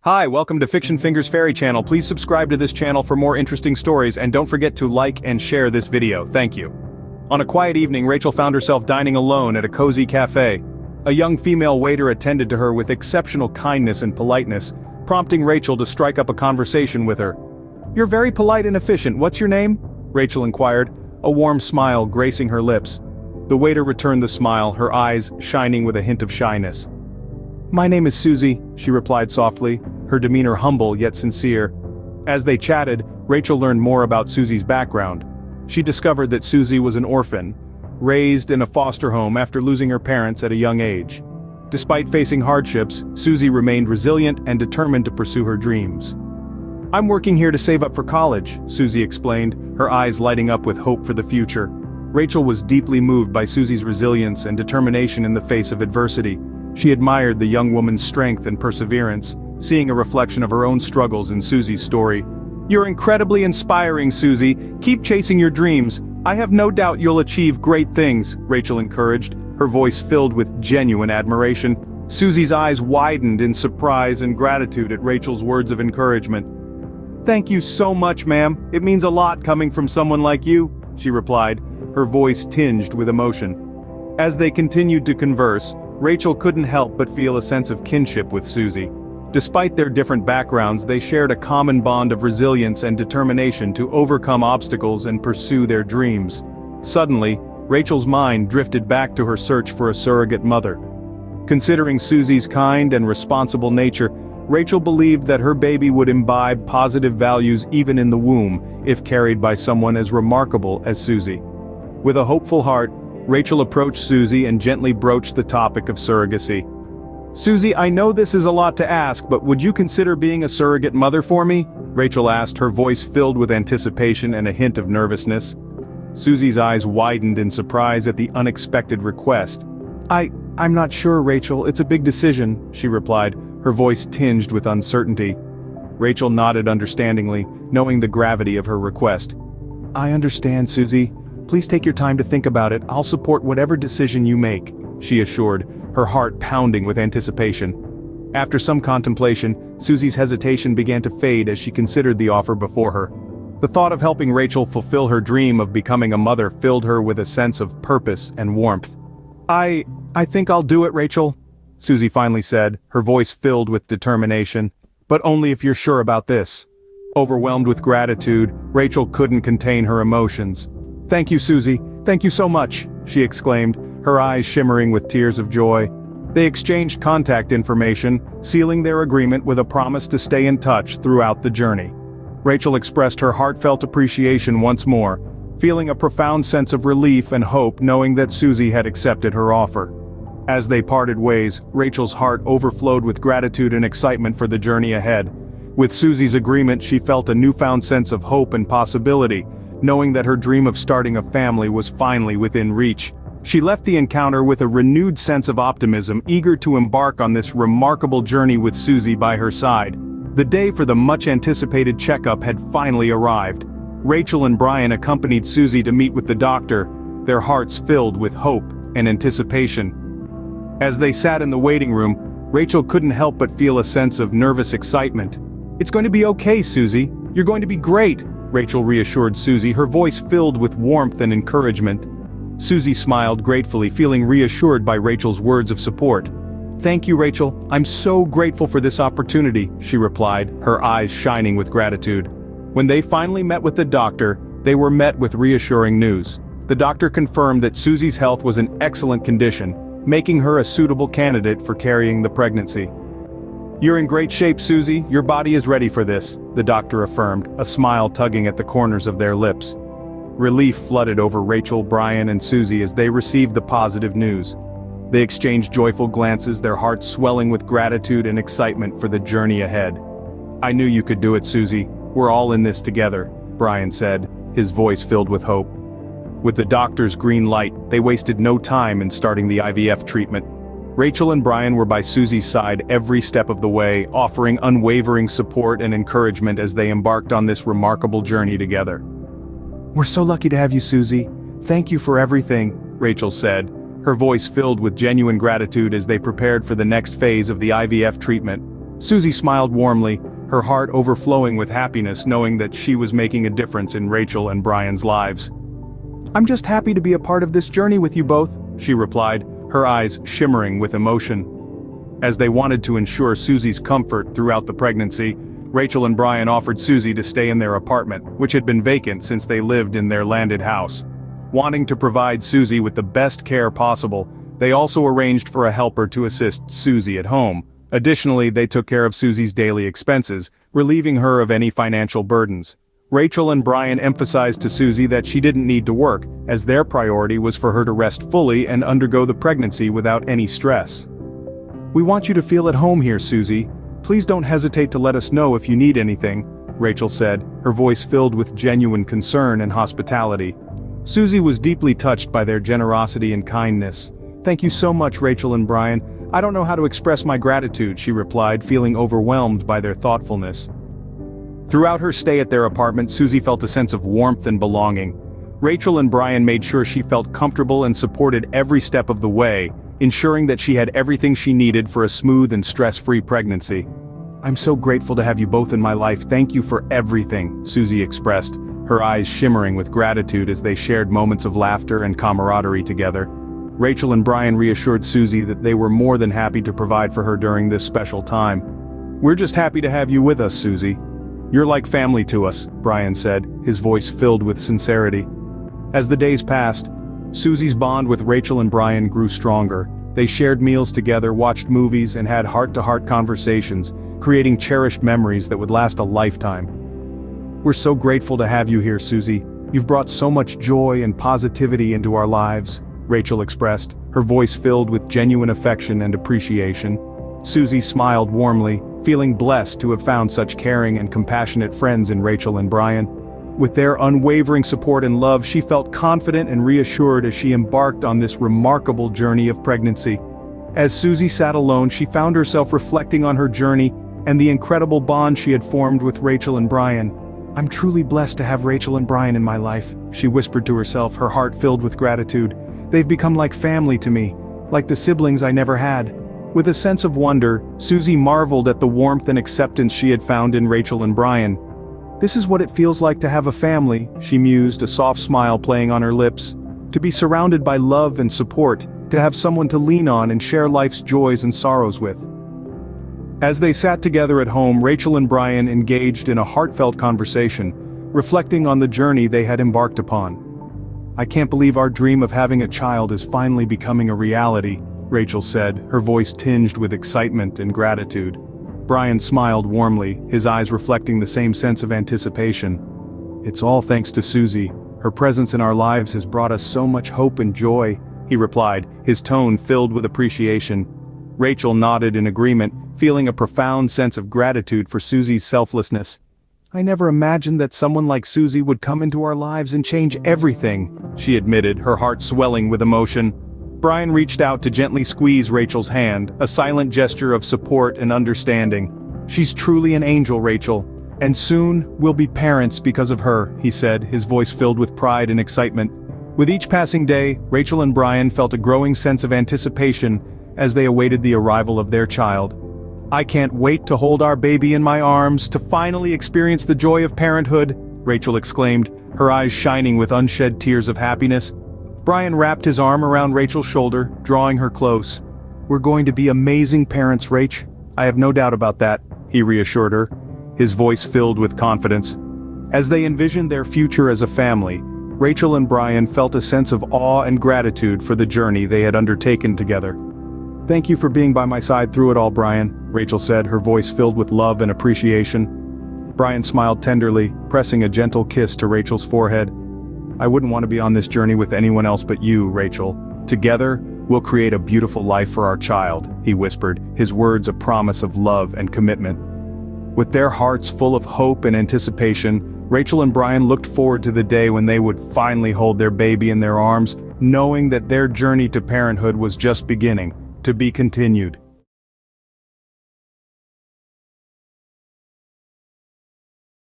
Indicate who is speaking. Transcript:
Speaker 1: Hi, welcome to Fiction Fingers Fairy Channel. Please subscribe to this channel for more interesting stories and don't forget to like and share this video. Thank you. On a quiet evening, Rachel found herself dining alone at a cozy cafe. A young female waiter attended to her with exceptional kindness and politeness, prompting Rachel to strike up a conversation with her. "You're very polite and efficient. What's your name?" Rachel inquired, a warm smile gracing her lips. The waiter returned the smile, her eyes shining with a hint of shyness. "My name is Suzy," she replied softly, her demeanor humble yet sincere. As they chatted, Rachel learned more about Suzy's background. She discovered that Suzy was an orphan, raised in a foster home after losing her parents at a young age. Despite facing hardships, Suzy remained resilient and determined to pursue her dreams. "I'm working here to save up for college," Suzy explained, her eyes lighting up with hope for the future. Rachel was deeply moved by Suzy's resilience and determination in the face of adversity. She admired the young woman's strength and perseverance, seeing a reflection of her own struggles in Suzy's story. "You're incredibly inspiring, Suzy. Keep chasing your dreams. I have no doubt you'll achieve great things," Rachel encouraged, her voice filled with genuine admiration. Suzy's eyes widened in surprise and gratitude at Rachel's words of encouragement. "Thank you so much, ma'am. It means a lot coming from someone like you," she replied, her voice tinged with emotion. As they continued to converse, Rachel couldn't help but feel a sense of kinship with Suzy. Despite their different backgrounds, they shared a common bond of resilience and determination to overcome obstacles and pursue their dreams. Suddenly, Rachel's mind drifted back to her search for a surrogate mother. Considering Suzy's kind and responsible nature, Rachel believed that her baby would imbibe positive values even in the womb, if carried by someone as remarkable as Suzy. With a hopeful heart, Rachel approached Suzy and gently broached the topic of surrogacy. "Suzy, I know this is a lot to ask, but would you consider being a surrogate mother for me?" Rachel asked, her voice filled with anticipation and a hint of nervousness. Suzy's eyes widened in surprise at the unexpected request. I'm not sure, Rachel, it's a big decision," she replied, her voice tinged with uncertainty. Rachel nodded understandingly, knowing the gravity of her request. "I understand, Suzy. Please take your time to think about it. I'll support whatever decision you make," she assured, her heart pounding with anticipation. After some contemplation, Suzy's hesitation began to fade as she considered the offer before her. The thought of helping Rachel fulfill her dream of becoming a mother filled her with a sense of purpose and warmth. I think I'll do it, Rachel," Suzy finally said, her voice filled with determination. "But only if you're sure about this." Overwhelmed with gratitude, Rachel couldn't contain her emotions. "Thank you, Suzy. Thank you so much," she exclaimed, her eyes shimmering with tears of joy. They exchanged contact information, sealing their agreement with a promise to stay in touch throughout the journey. Rachel expressed her heartfelt appreciation once more, feeling a profound sense of relief and hope knowing that Suzy had accepted her offer. As they parted ways, Rachel's heart overflowed with gratitude and excitement for the journey ahead. With Suzy's agreement, she felt a newfound sense of hope and possibility, knowing that her dream of starting a family was finally within reach. She left the encounter with a renewed sense of optimism, eager to embark on this remarkable journey with Suzy by her side. The day for the much-anticipated checkup had finally arrived. Rachel and Brian accompanied Suzy to meet with the doctor, their hearts filled with hope and anticipation. As they sat in the waiting room, Rachel couldn't help but feel a sense of nervous excitement. "It's going to be okay, Suzy. You're going to be great," Rachel reassured Suzy, her voice filled with warmth and encouragement. Suzy smiled gratefully, feeling reassured by Rachel's words of support. "Thank you, Rachel. I'm so grateful for this opportunity," she replied, her eyes shining with gratitude. When they finally met with the doctor, they were met with reassuring news. The doctor confirmed that Suzy's health was in excellent condition, making her a suitable candidate for carrying the pregnancy. "You're in great shape, Suzy. Your body is ready for this," the doctor affirmed, a smile tugging at the corners of their lips. Relief flooded over Rachel, Brian, and Suzy as they received the positive news. They exchanged joyful glances, their hearts swelling with gratitude and excitement for the journey ahead. "I knew you could do it, Suzy. We're all in this together," Brian said, his voice filled with hope. With the doctor's green light, they wasted no time in starting the IVF treatment. Rachel and Brian were by Suzy's side every step of the way, offering unwavering support and encouragement as they embarked on this remarkable journey together. "We're so lucky to have you, Suzy. Thank you for everything," Rachel said, her voice filled with genuine gratitude as they prepared for the next phase of the IVF treatment. Suzy smiled warmly, her heart overflowing with happiness knowing that she was making a difference in Rachel and Brian's lives. "I'm just happy to be a part of this journey with you both," she replied, her eyes shimmering with emotion. As they wanted to ensure Suzy's comfort throughout the pregnancy, Rachel and Brian offered Suzy to stay in their apartment, which had been vacant since they lived in their landed house. Wanting to provide Suzy with the best care possible, they also arranged for a helper to assist Suzy at home. Additionally, they took care of Suzy's daily expenses, relieving her of any financial burdens. Rachel and Brian emphasized to Suzy that she didn't need to work, as their priority was for her to rest fully and undergo the pregnancy without any stress. "We want you to feel at home here, Suzy. Please don't hesitate to let us know if you need anything," Rachel said, her voice filled with genuine concern and hospitality. Suzy was deeply touched by their generosity and kindness. "Thank you so much, Rachel and Brian. I don't know how to express my gratitude," she replied, feeling overwhelmed by their thoughtfulness. Throughout her stay at their apartment, Suzy felt a sense of warmth and belonging. Rachel and Brian made sure she felt comfortable and supported every step of the way, ensuring that she had everything she needed for a smooth and stress-free pregnancy. "I'm so grateful to have you both in my life. Thank you for everything," Suzy expressed, her eyes shimmering with gratitude as they shared moments of laughter and camaraderie together. Rachel and Brian reassured Suzy that they were more than happy to provide for her during this special time. "We're just happy to have you with us, Suzy. You're like family to us," Brian said, his voice filled with sincerity. As the days passed, Suzy's bond with Rachel and Brian grew stronger. They shared meals together, watched movies, and had heart-to-heart conversations, creating cherished memories that would last a lifetime. "We're so grateful to have you here, Suzy. You've brought so much joy and positivity into our lives," Rachel expressed, her voice filled with genuine affection and appreciation. Suzy smiled warmly, feeling blessed to have found such caring and compassionate friends in Rachel and Brian. With their unwavering support and love, she felt confident and reassured as she embarked on this remarkable journey of pregnancy. As Suzy sat alone, she found herself reflecting on her journey and the incredible bond she had formed with Rachel and Brian. "I'm truly blessed to have Rachel and Brian in my life," she whispered to herself, her heart filled with gratitude. "They've become like family to me, like the siblings I never had." With a sense of wonder, Suzy marveled at the warmth and acceptance she had found in Rachel and Brian. "This is what it feels like to have a family," she mused, a soft smile playing on her lips. "To be surrounded by love and support, to have someone to lean on and share life's joys and sorrows with." As they sat together at home, Rachel and Brian engaged in a heartfelt conversation, reflecting on the journey they had embarked upon. "I can't believe our dream of having a child is finally becoming a reality," Rachel said, her voice tinged with excitement and gratitude. Brian smiled warmly, his eyes reflecting the same sense of anticipation. "It's all thanks to Suzy. Her presence in our lives has brought us so much hope and joy," he replied, his tone filled with appreciation. Rachel nodded in agreement, feeling a profound sense of gratitude for Suzy's selflessness. "I never imagined that someone like Suzy would come into our lives and change everything," she admitted, her heart swelling with emotion. Brian reached out to gently squeeze Rachel's hand, a silent gesture of support and understanding. "She's truly an angel, Rachel. And soon, we'll be parents because of her," he said, his voice filled with pride and excitement. With each passing day, Rachel and Brian felt a growing sense of anticipation as they awaited the arrival of their child. "I can't wait to hold our baby in my arms, to finally experience the joy of parenthood," Rachel exclaimed, her eyes shining with unshed tears of happiness. Brian wrapped his arm around Rachel's shoulder, drawing her close. "We're going to be amazing parents, Rach. I have no doubt about that," he reassured her, his voice filled with confidence. As they envisioned their future as a family, Rachel and Brian felt a sense of awe and gratitude for the journey they had undertaken together. "Thank you for being by my side through it all, Brian," Rachel said, her voice filled with love and appreciation. Brian smiled tenderly, pressing a gentle kiss to Rachel's forehead. "I wouldn't want to be on this journey with anyone else but you, Rachel. Together, we'll create a beautiful life for our child," he whispered, his words a promise of love and commitment. With their hearts full of hope and anticipation, Rachel and Brian looked forward to the day when they would finally hold their baby in their arms, knowing that their journey to parenthood was just beginning, to be continued.